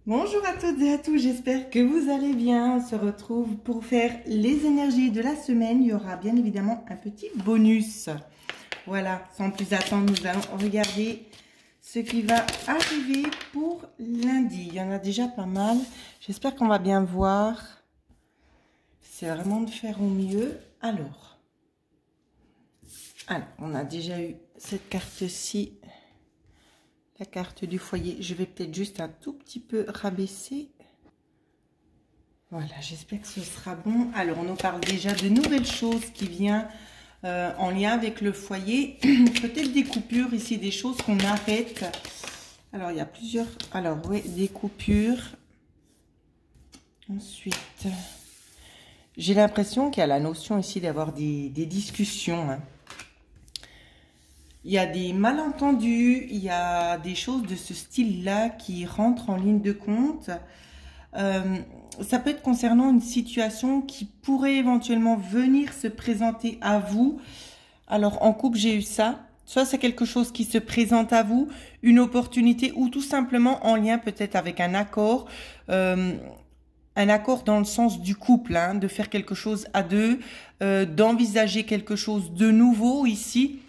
Bonjour à toutes et à tous, j'espère que vous allez bien. On se retrouve pour faire les énergies de la semaine. Il y aura bien évidemment un petit bonus. Voilà, sans plus attendre, nous allons regarder ce qui va arriver pour lundi. Il y en a déjà pas mal. J'espère qu'on va bien voir. C'est vraiment de faire au mieux. Alors, on a déjà eu cette carte-ci. La carte du foyer, je vais peut-être juste un tout petit peu rabaisser. Voilà, j'espère que ce sera bon. Alors, on nous parle déjà de nouvelles choses qui viennent en lien avec le foyer. Peut-être des coupures ici, des choses qu'on arrête. Alors, il y a plusieurs... Alors, oui, des coupures. Ensuite, j'ai l'impression qu'il y a la notion ici d'avoir des discussions, hein. Il y a des malentendus, il y a des choses de ce style-là qui rentrent en ligne de compte. Ça peut être concernant une situation qui pourrait éventuellement venir se présenter à vous. Alors, en couple, j'ai eu ça. Soit c'est quelque chose qui se présente à vous, une opportunité, ou tout simplement en lien peut-être avec un accord. Un accord dans le sens du couple, hein, de faire quelque chose à deux, d'envisager quelque chose de nouveau ici.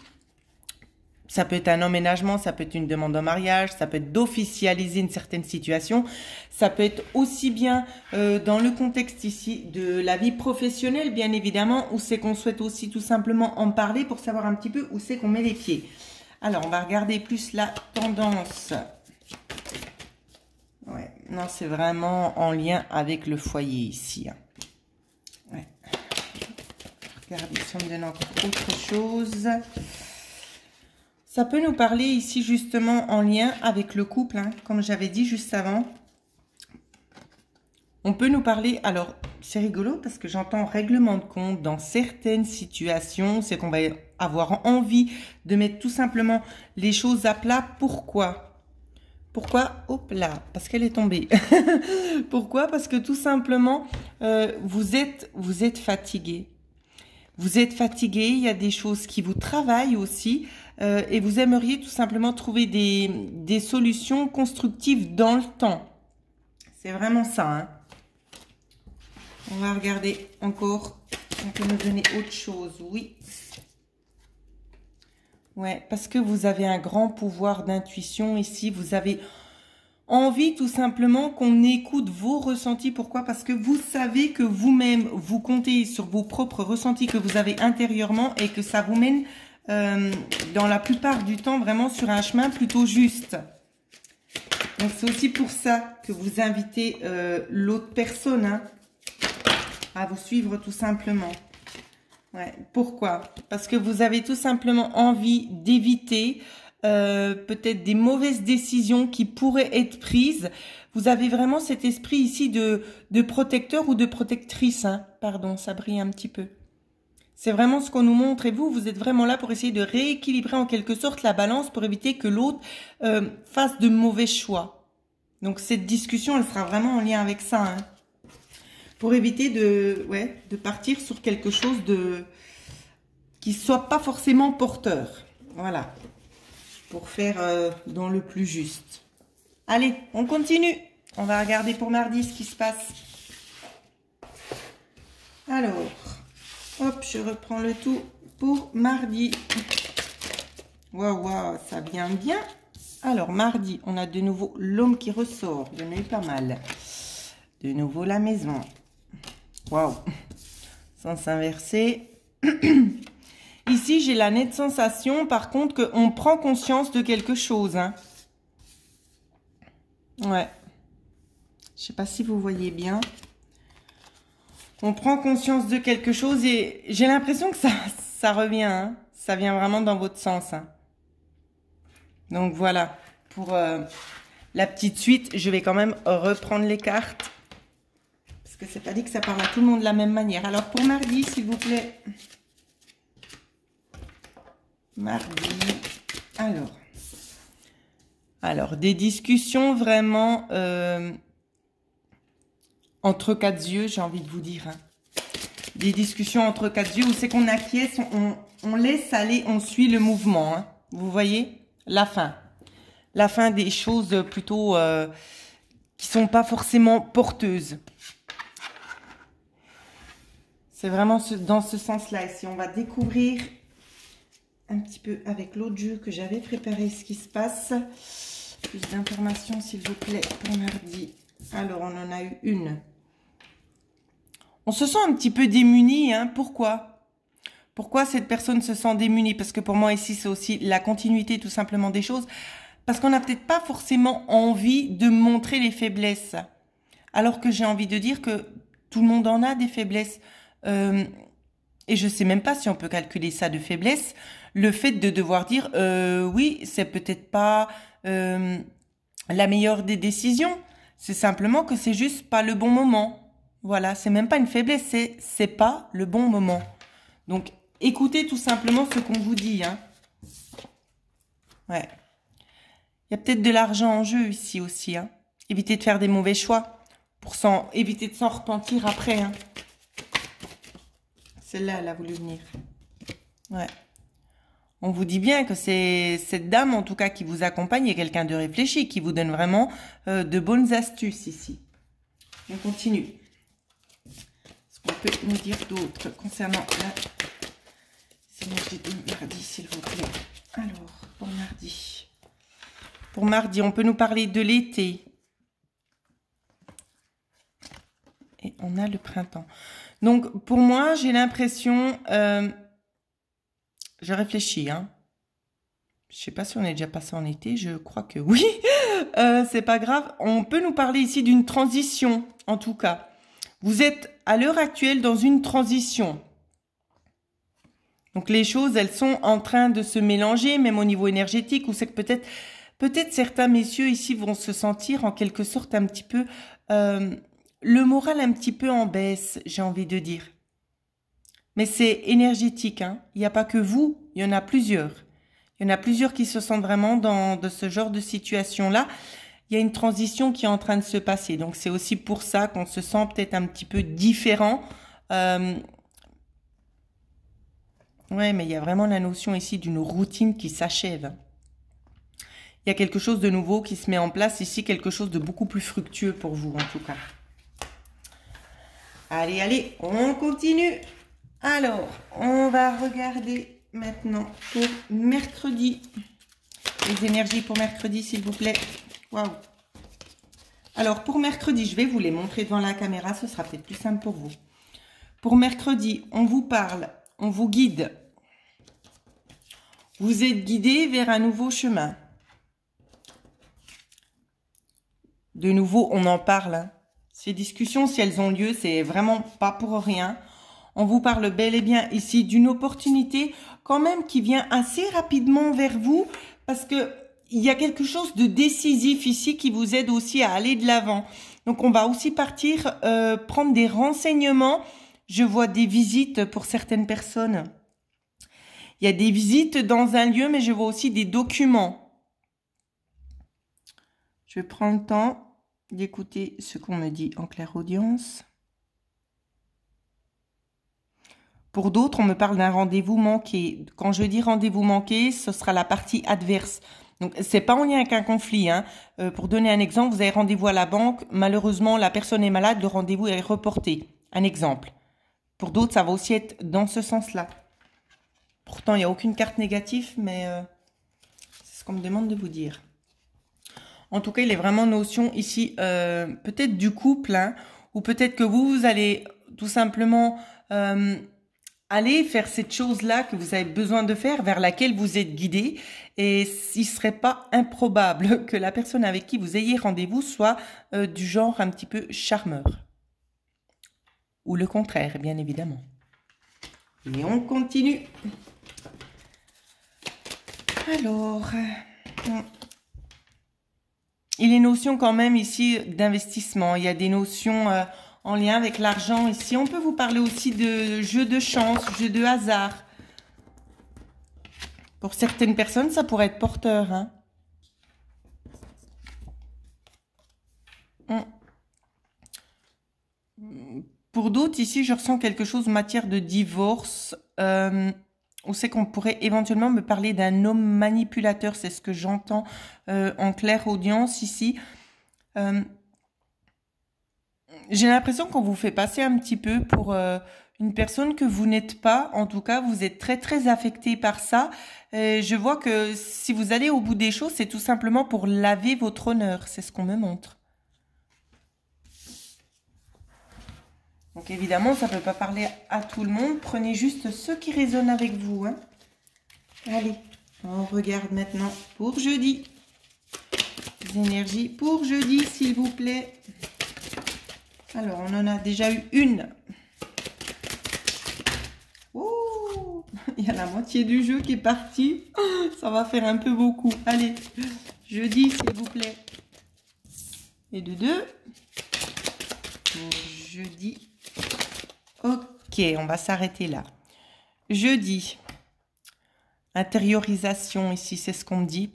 Ça peut être un emménagement, ça peut être une demande en mariage, ça peut être d'officialiser une certaine situation. Ça peut être aussi bien dans le contexte ici de la vie professionnelle, bien évidemment, où c'est qu'on souhaite aussi tout simplement en parler pour savoir un petit peu où c'est qu'on met les pieds. Alors, on va regarder plus la tendance. Ouais, non, c'est vraiment en lien avec le foyer ici, hein. Ouais. Regardez si on me donne encore autre chose. Ça peut nous parler ici justement en lien avec le couple, hein, comme j'avais dit juste avant. On peut nous parler, alors c'est rigolo parce que j'entends règlement de compte dans certaines situations, c'est qu'on va avoir envie de mettre tout simplement les choses à plat. Pourquoi? Pourquoi? Hop là, parce qu'elle est tombée. Pourquoi? Parce que tout simplement, vous êtes fatigué. Vous êtes fatigué, il y a des choses qui vous travaillent aussi et vous aimeriez tout simplement trouver des solutions constructives dans le temps. C'est vraiment ça, hein. On va regarder encore, on peut nous donner autre chose, oui. Ouais, parce que vous avez un grand pouvoir d'intuition ici, vous avez envie tout simplement qu'on écoute vos ressentis. Pourquoi? Parce que vous savez que vous-même, vous comptez sur vos propres ressentis que vous avez intérieurement et que ça vous mène dans la plupart du temps vraiment sur un chemin plutôt juste. Donc c'est aussi pour ça que vous invitez l'autre personne, hein, à vous suivre tout simplement. Ouais. Pourquoi? Parce que vous avez tout simplement envie d'éviter peut-être des mauvaises décisions qui pourraient être prises. Vous avez vraiment cet esprit ici de protecteur ou de protectrice, hein. Pardon, ça brille un petit peu. C'est vraiment ce qu'on nous montre et vous êtes vraiment là pour essayer de rééquilibrer en quelque sorte la balance pour éviter que l'autre fasse de mauvais choix. Donc cette discussion, elle sera vraiment en lien avec ça, hein. Pour éviter de partir sur quelque chose qui soit pas forcément porteur. Voilà. Pour faire dans le plus juste. Allez, on continue. On va regarder pour mardi ce qui se passe. Alors, hop, je reprends le tout pour mardi. Waouh, waouh, ça vient bien. Alors, mardi, on a de nouveau l'homme qui ressort. Il y en a eu pas mal. De nouveau la maison. Waouh. Sens inversé. Ici, j'ai la nette sensation, par contre, qu'on prend conscience de quelque chose, hein. Ouais. Je sais pas si vous voyez bien. On prend conscience de quelque chose et j'ai l'impression que ça revient, hein. Ça vient vraiment dans votre sens, hein. Donc, voilà. Pour la petite suite, je vais quand même reprendre les cartes. Parce que c'est pas dit que ça parle à tout le monde de la même manière. Alors, pour mardi, s'il vous plaît... Mardi, alors des discussions vraiment entre quatre yeux, j'ai envie de vous dire, hein. Des discussions entre quatre yeux où c'est qu'on acquiesce, on laisse aller, on suit le mouvement, hein. Vous voyez, la fin des choses plutôt qui sont pas forcément porteuses. C'est vraiment dans ce sens-là. Ici, on va découvrir un petit peu avec l'autre jeu que j'avais préparé ce qui se passe. Plus d'informations, s'il vous plaît, pour mardi. Alors, on en a eu une. On se sent un petit peu démuni, hein. Pourquoi? Pourquoi cette personne se sent démunie? Parce que pour moi, ici, c'est aussi la continuité tout simplement des choses. Parce qu'on n'a peut-être pas forcément envie de montrer les faiblesses. Alors que j'ai envie de dire que tout le monde en a des faiblesses. Et je sais même pas si on peut calculer ça de faiblesse. Le fait de devoir dire oui, c'est peut-être pas la meilleure des décisions. C'est simplement que c'est juste pas le bon moment. Voilà, c'est même pas une faiblesse, c'est pas le bon moment. Donc, écoutez tout simplement ce qu'on vous dit. Hein. Ouais. Il y a peut-être de l'argent en jeu ici aussi. Hein. Évitez de faire des mauvais choix pour éviter de s'en repentir après. Hein. Celle-là, elle a voulu venir. Ouais. On vous dit bien que c'est cette dame, en tout cas, qui vous accompagne, est quelqu'un de réfléchi, qui vous donne vraiment de bonnes astuces ici. On continue. Est-ce qu'on peut nous dire d'autres concernant la énergie de mardi, s'il vous plaît? Alors, pour mardi. Pour mardi, on peut nous parler de l'été. Et on a le printemps. Donc, pour moi, j'ai l'impression... je réfléchis, hein. Je sais pas si on est déjà passé en été, je crois que oui. C'est pas grave. On peut nous parler ici d'une transition, en tout cas. Vous êtes à l'heure actuelle dans une transition. Donc les choses, elles sont en train de se mélanger, même au niveau énergétique, ou c'est que peut-être certains messieurs ici vont se sentir en quelque sorte un petit peu... le moral un petit peu en baisse, j'ai envie de dire. Mais c'est énergétique, hein. Il n'y a pas que vous, il y en a plusieurs. Il y en a plusieurs qui se sentent vraiment dans ce genre de situation-là. Il y a une transition qui est en train de se passer. Donc, c'est aussi pour ça qu'on se sent peut-être un petit peu différent. Ouais, mais il y a vraiment la notion ici d'une routine qui s'achève. Il y a quelque chose de nouveau qui se met en place ici, quelque chose de beaucoup plus fructueux pour vous, en tout cas. Allez, allez, on continue. Alors, on va regarder maintenant pour mercredi. Les énergies pour mercredi, s'il vous plaît. Waouh. Alors, pour mercredi, je vais vous les montrer devant la caméra. Ce sera peut-être plus simple pour vous. Pour mercredi, on vous parle, on vous guide. Vous êtes guidé vers un nouveau chemin. De nouveau, on en parle. Hein. Ces discussions, si elles ont lieu, c'est vraiment pas pour rien. On vous parle bel et bien ici d'une opportunité quand même qui vient assez rapidement vers vous parce que il y a quelque chose de décisif ici qui vous aide aussi à aller de l'avant. Donc, on va aussi partir prendre des renseignements. Je vois des visites pour certaines personnes. Il y a des visites dans un lieu, mais je vois aussi des documents. Je prends le temps d'écouter ce qu'on me dit en clairaudience. Pour d'autres, on me parle d'un rendez-vous manqué. Quand je dis rendez-vous manqué, ce sera la partie adverse. Donc, c'est pas en lien avec un conflit. Hein. Pour donner un exemple, vous avez rendez-vous à la banque. Malheureusement, la personne est malade, le rendez-vous est reporté. Un exemple. Pour d'autres, ça va aussi être dans ce sens-là. Pourtant, il n'y a aucune carte négative, mais c'est ce qu'on me demande de vous dire. En tout cas, il est vraiment notion ici, peut-être du couple, hein, ou peut-être que vous allez tout simplement... allez faire cette chose-là que vous avez besoin de faire, vers laquelle vous êtes guidé. Et il ne serait pas improbable que la personne avec qui vous ayez rendez-vous soit du genre un petit peu charmeur. Ou le contraire, bien évidemment. Et on continue. Alors, il est notion quand même ici d'investissement. Il y a des notions... en lien avec l'argent ici. On peut vous parler aussi de jeu de chance, jeu de hasard. Pour certaines personnes, ça pourrait être porteur. Hein. Pour d'autres, ici, je ressens quelque chose en matière de divorce. On sait qu'on pourrait éventuellement me parler d'un homme manipulateur. C'est ce que j'entends en claire audience ici. j'ai l'impression qu'on vous fait passer un petit peu pour une personne que vous n'êtes pas. En tout cas, vous êtes très très affecté par ça. Je vois que si vous allez au bout des choses, c'est tout simplement pour laver votre honneur. C'est ce qu'on me montre. Donc évidemment, ça ne peut pas parler à tout le monde. Prenez juste ceux qui résonnent avec vous, hein. Allez, on regarde maintenant pour jeudi. Les énergies pour jeudi, s'il vous plaît. Alors, on en a déjà eu une. Oh, il y a la moitié du jeu qui est partie. Ça va faire un peu beaucoup. Allez, jeudi, s'il vous plaît. Et de deux. Jeudi. Ok, on va s'arrêter là. Jeudi. Intériorisation, ici, c'est ce qu'on me dit.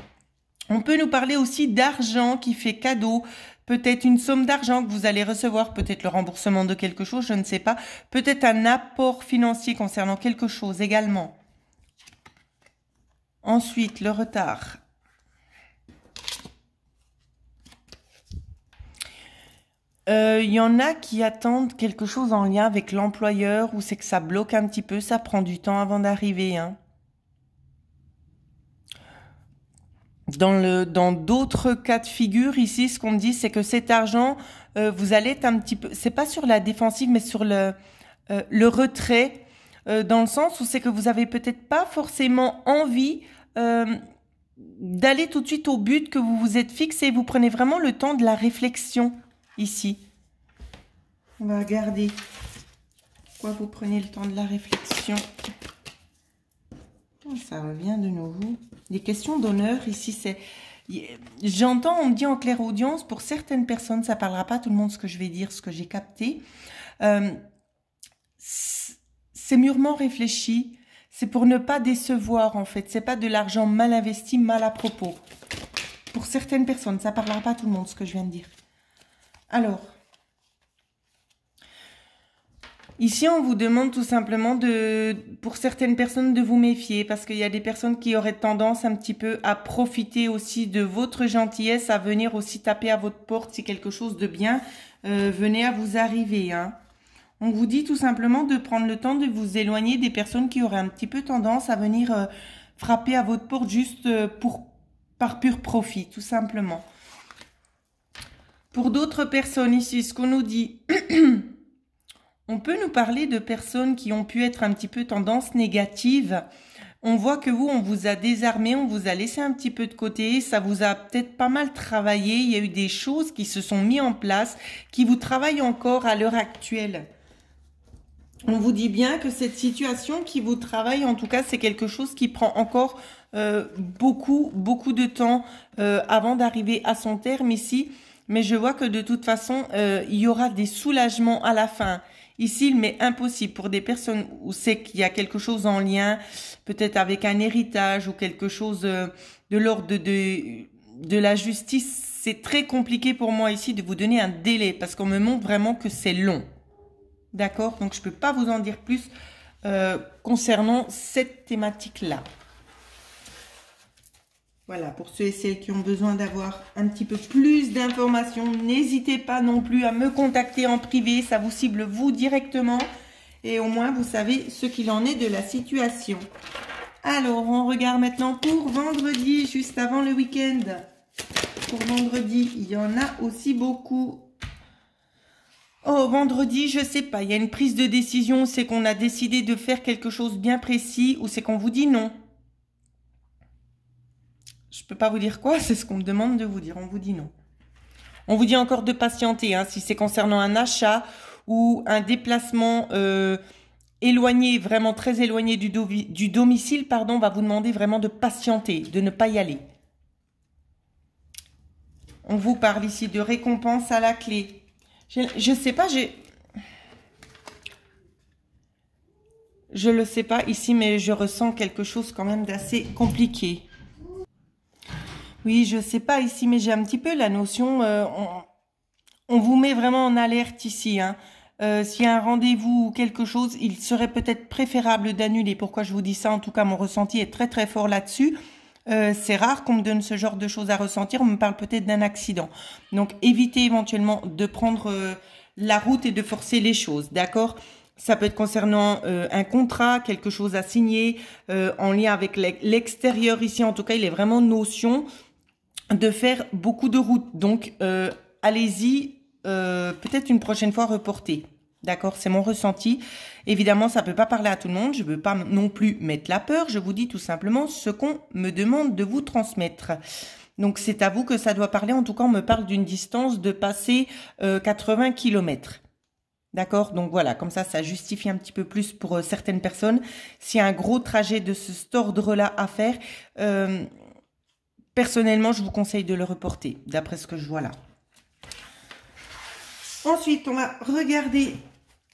On peut nous parler aussi d'argent qui fait cadeau. Peut-être une somme d'argent que vous allez recevoir, peut-être le remboursement de quelque chose, je ne sais pas. Peut-être un apport financier concernant quelque chose également. Ensuite, le retard. Y en a qui attendent quelque chose en lien avec l'employeur ou c'est que ça bloque un petit peu, ça prend du temps avant d'arriver, hein. Dans d'autres cas de figure, ici, ce qu'on me dit, c'est que cet argent, vous allez être un petit peu, c'est pas sur la défensive, mais sur le retrait, dans le sens où c'est que vous avez peut-être pas forcément envie d'aller tout de suite au but que vous vous êtes fixé. Vous prenez vraiment le temps de la réflexion, ici. On va regarder pourquoi vous prenez le temps de la réflexion. Ça revient de nouveau. Les questions d'honneur, ici, c'est... J'entends, on me dit en clairaudience, pour certaines personnes, ça ne parlera pas à tout le monde ce que je vais dire, ce que j'ai capté. C'est mûrement réfléchi. C'est pour ne pas décevoir, en fait. C'est pas de l'argent mal investi, mal à propos. Pour certaines personnes, ça ne parlera pas à tout le monde, ce que je viens de dire. Alors... Ici, on vous demande tout simplement pour certaines personnes, de vous méfier parce qu'il y a des personnes qui auraient tendance un petit peu à profiter aussi de votre gentillesse, à venir aussi taper à votre porte si quelque chose de bien venait à vous arriver, hein. On vous dit tout simplement de prendre le temps de vous éloigner des personnes qui auraient un petit peu tendance à venir frapper à votre porte juste par pur profit, tout simplement. Pour d'autres personnes ici, ce qu'on nous dit... On peut nous parler de personnes qui ont pu être un petit peu tendance négative. On voit que vous, on vous a désarmé, on vous a laissé un petit peu de côté. Ça vous a peut-être pas mal travaillé. Il y a eu des choses qui se sont mises en place, qui vous travaillent encore à l'heure actuelle. On vous dit bien que cette situation qui vous travaille, en tout cas, c'est quelque chose qui prend encore beaucoup de temps avant d'arriver à son terme ici. Mais je vois que de toute façon, il y aura des soulagements à la fin. Ici, il m'est impossible pour des personnes où c'est qu'il y a quelque chose en lien, peut-être avec un héritage ou quelque chose de l'ordre de la justice. C'est très compliqué pour moi ici de vous donner un délai parce qu'on me montre vraiment que c'est long. D'accord? Donc, je ne peux pas vous en dire plus concernant cette thématique-là. Voilà, pour ceux et celles qui ont besoin d'avoir un petit peu plus d'informations, n'hésitez pas non plus à me contacter en privé. Ça vous cible vous directement. Et au moins, vous savez ce qu'il en est de la situation. Alors, on regarde maintenant pour vendredi, juste avant le week-end. Pour vendredi, il y en a aussi beaucoup. Oh, vendredi, je sais pas. Il y a une prise de décision. C'est qu'on a décidé de faire quelque chose bien précis ou c'est qu'on vous dit non. Je peux pas vous dire quoi, c'est ce qu'on me demande de vous dire. On vous dit non. On vous dit encore de patienter, hein, si c'est concernant un achat ou un déplacement éloigné, vraiment très éloigné du domicile, pardon, on va vous demander vraiment de patienter, de ne pas y aller. On vous parle ici de récompense à la clé. Je sais pas, je le sais pas ici, mais je ressens quelque chose quand même d'assez compliqué. Oui, je sais pas ici, mais j'ai un petit peu la notion, on vous met vraiment en alerte ici, hein. S'il y a un rendez-vous ou quelque chose, il serait peut-être préférable d'annuler. Pourquoi je vous dis ça? En tout cas, mon ressenti est très très fort là-dessus. C'est rare qu'on me donne ce genre de choses à ressentir. On me parle peut-être d'un accident. Donc, évitez éventuellement de prendre la route et de forcer les choses, d'accord? Ça peut être concernant un contrat, quelque chose à signer, en lien avec l'extérieur ici. En tout cas, il est vraiment notion de faire beaucoup de route. Donc, allez-y, peut-être une prochaine fois reporter. D'accord, c'est mon ressenti. Évidemment, ça peut pas parler à tout le monde. Je veux pas non plus mettre la peur. Je vous dis tout simplement ce qu'on me demande de vous transmettre. Donc, c'est à vous que ça doit parler. En tout cas, on me parle d'une distance de passer 80 km. D'accord, donc voilà, comme ça justifie un petit peu plus pour certaines personnes. S'il y a un gros trajet de cet ordre-là à faire, personnellement, je vous conseille de le reporter, d'après ce que je vois là. Ensuite, on va regarder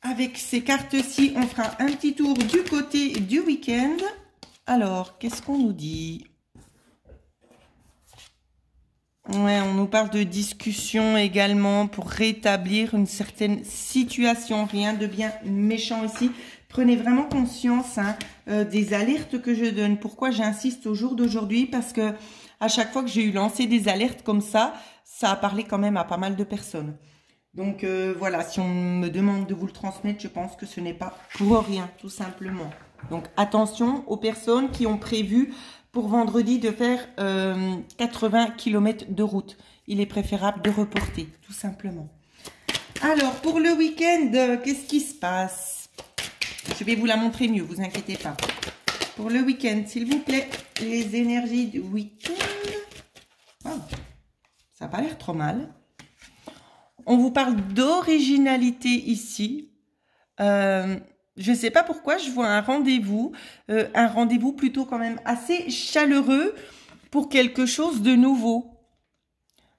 avec ces cartes-ci, on fera un petit tour du côté du week-end. Alors, qu'est-ce qu'on nous dit ? Ouais, on nous parle de discussion également pour rétablir une certaine situation. Rien de bien méchant ici. Prenez vraiment conscience des alertes que je donne. Pourquoi j'insiste au jour d'aujourd'hui? Parce que à chaque fois que j'ai eu lancé des alertes comme ça a parlé quand même à pas mal de personnes. Donc voilà, si on me demande de vous le transmettre, je pense que ce n'est pas pour rien, tout simplement. Donc attention aux personnes qui ont prévu pour vendredi de faire 80 km de route. Il est préférable de reporter, tout simplement. Alors, pour le week-end, qu'est-ce qui se passe? Je vais vous la montrer mieux, vous inquiétez pas. Pour le week-end, s'il vous plaît, les énergies du week-end. Oh, ça n'a pas l'air trop mal. On vous parle d'originalité ici. Je ne sais pas pourquoi, je vois un rendez-vous plutôt quand même assez chaleureux pour quelque chose de nouveau.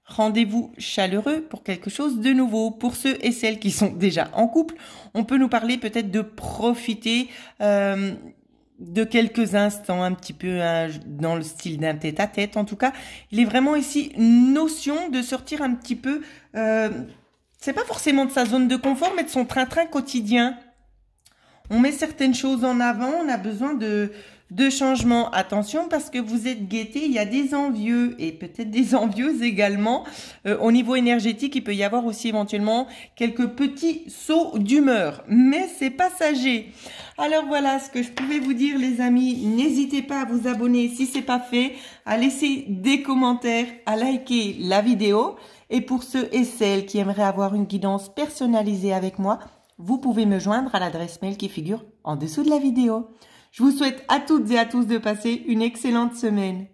Rendez-vous chaleureux pour quelque chose de nouveau. Pour ceux et celles qui sont déjà en couple, on peut nous parler peut-être de profiter de quelques instants, un petit peu dans le style d'un tête-à-tête. En tout cas, il est vraiment ici une notion de sortir un petit peu, c'est pas forcément de sa zone de confort, mais de son train-train quotidien. On met certaines choses en avant, on a besoin de changement. Attention parce que vous êtes guettés, il y a des envieux et peut-être des envieuses également. Au niveau énergétique, il peut y avoir aussi éventuellement quelques petits sauts d'humeur, mais c'est passager. Alors voilà ce que je pouvais vous dire les amis. N'hésitez pas à vous abonner si c'est pas fait, à laisser des commentaires, à liker la vidéo. Et pour ceux et celles qui aimeraient avoir une guidance personnalisée avec moi, vous pouvez me joindre à l'adresse mail qui figure en dessous de la vidéo. Je vous souhaite à toutes et à tous de passer une excellente semaine.